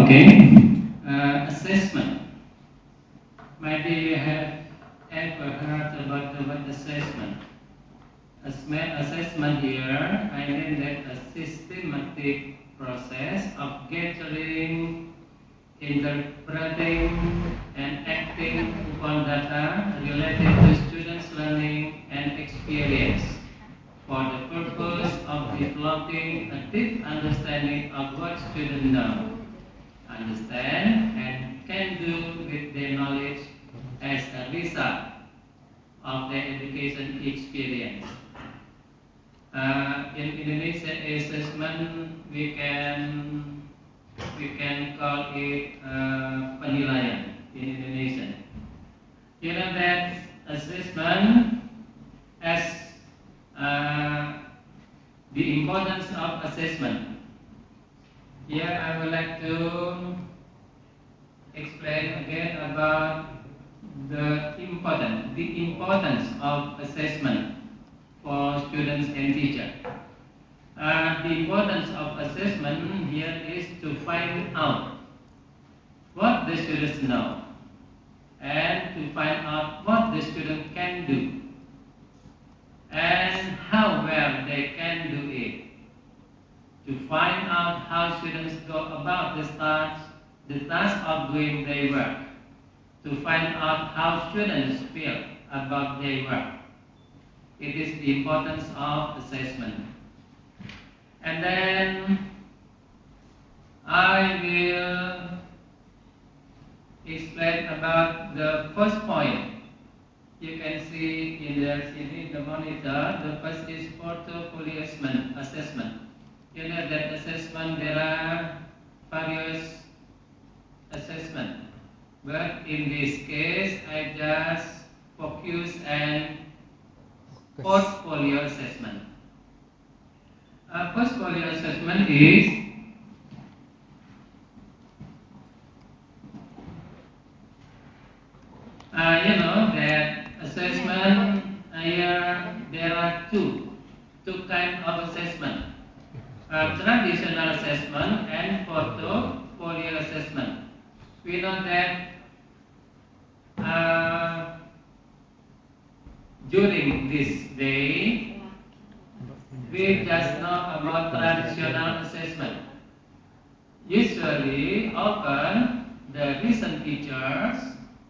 Okay. Assessment. Maybe you have ever heard about the word assessment. Assessment here, I mean that a systematic process of gathering, interpreting, and acting upon data related to students' learning and experience for the purpose of developing a deep understanding of what students know, understand, and can do with their knowledge as a result of their education experience. In Indonesia assessment, we can call it penilaian in Indonesian. You know that assessment as uh, the importance of assessment. Here I would like to explain again about the importance of assessment for students and teachers. The importance of assessment here is to find out what the students know and to find out what the student can do and how well they can do it. To find out how students go about the task of doing their work. To find out how students feel about their work. It is the importance of assessment. And then I will explain about the first point. You can see in the monitor, the first is portfolio assessment. You know that assessment, there are various assessment. But in this case, I just focus on portfolio assessment. Portfolio assessment is you know that assessment here there are two kinds of assessment. Traditional assessment and portfolio assessment. We know that uh, during this day we just know about traditional assessment. Usually, often the recent teachers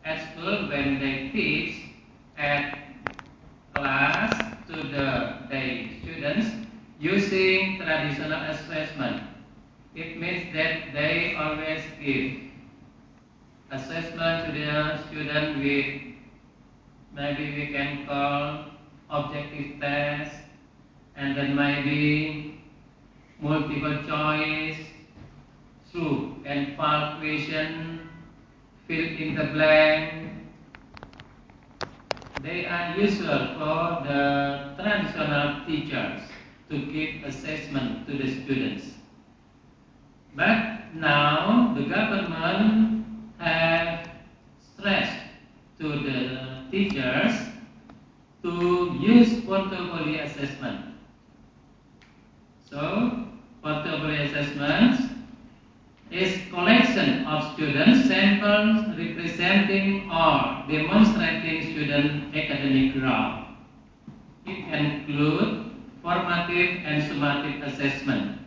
at school when they teach at class to their students using traditional assessment. It means that they always give assessment to their student with maybe we can call objective test and then maybe multiple choice, true and false question, fill in the blank. They are usual for the traditional teachers to give assessment to the students. But now the government have stressed to the teachers to use portfolio assessment. So, portfolio assessment is collection of student samples representing or demonstrating student academic growth. It includes formative and summative assessment.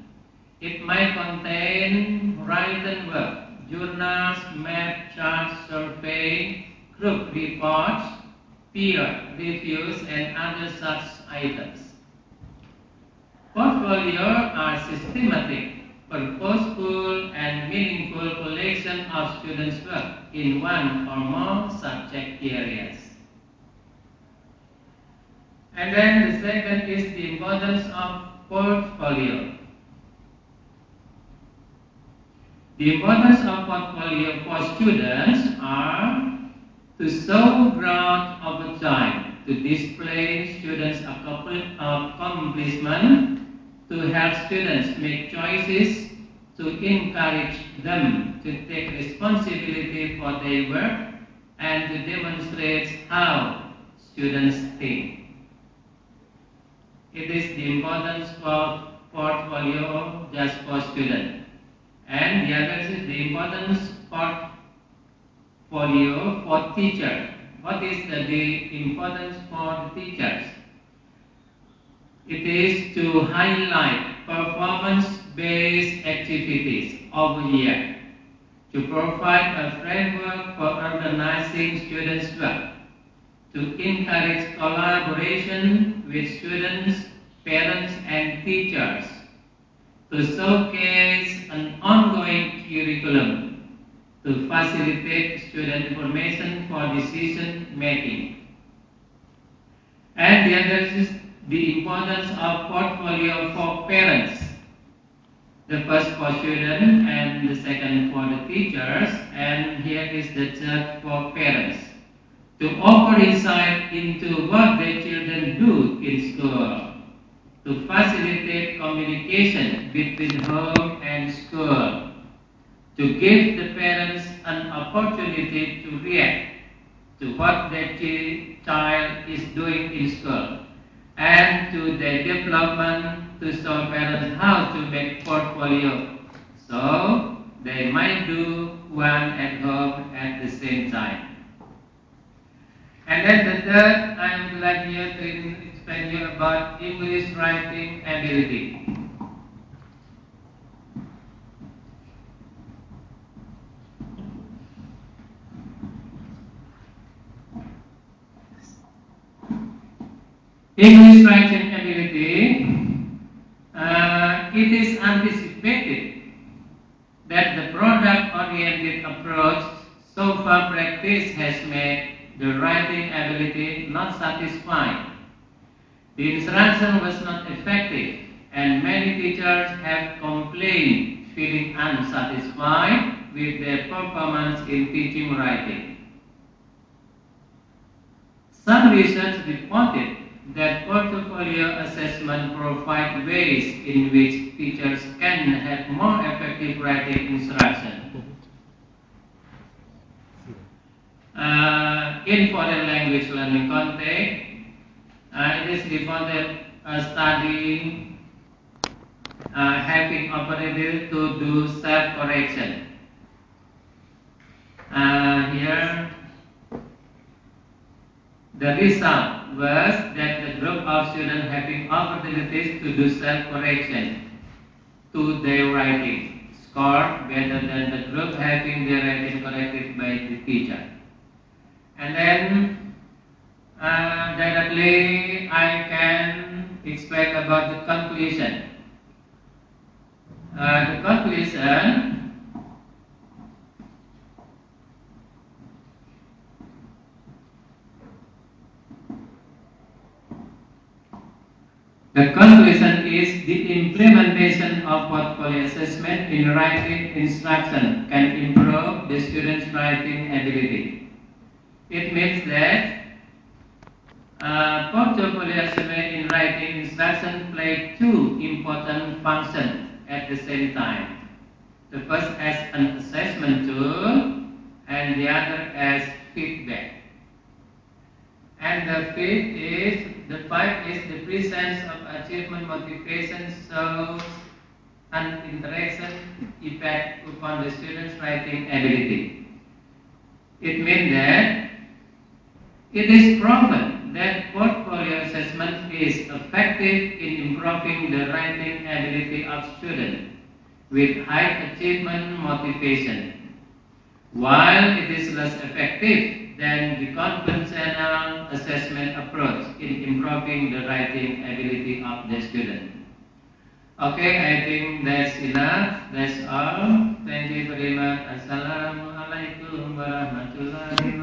It might contain written work, journals, map, charts, survey, group reports, peer reviews, and other such items. Portfolio are systematic, purposeful, and meaningful collection of students' work in one or more subject areas. And then the second is the importance of portfolio. The importance of portfolio for students are to show growth over time, to display students' accomplishment, to help students make choices, to encourage them to take responsibility for their work, and to demonstrate how students think. It is the importance for portfolio just for students. And the other is the importance portfolio for teacher. What is the importance for the teachers? It is to highlight performance-based activities over year, to provide a framework for organizing students' work, to encourage collaboration with students, parents, and teachers, to showcase an ongoing curriculum, to facilitate student information for decision making. And the other is the importance of portfolio for parents. The first for students and the second for the teachers, and here is the third for parents. To offer insight into what their children do in school, to facilitate communication between home and school, to give the parents an opportunity to react to what their child is doing in school, and to their development to show parents how to make portfolio so they might do one at home at the same time. And then the third, I am glad here to explain you about English writing ability. English writing ability, it is anticipated that the product-oriented approach so far practiced has made the writing ability not satisfying. The instruction was not effective, and many teachers have complained feeling unsatisfied with their performance in teaching writing. Some research reported that portfolio assessment provides ways in which teachers can have more effective writing instruction. In foreign language learning context, it is reported a study having opportunity to do self-correction. Here, the result was that the group of students having opportunities to do self-correction to their writing scored better than the group having their writing corrected by the teacher. And then directly I can explain about the conclusion. The conclusion is the implementation of portfolio assessment in writing instruction can improve the student's writing ability. It means that portfolio assessment in writing instruction play two important functions at the same time. The first as an assessment tool and the other as feedback. And the five is the presence of achievement motivation shows an interaction effect upon the student's writing ability. It means that it is proven that portfolio assessment is effective in improving the writing ability of students with high achievement motivation, while it is less effective than the conventional assessment approach in improving the writing ability of the student. Okay, I think that's enough. That's all. Thank you very much. Assalamualaikum warahmatullahi wabarakatuh.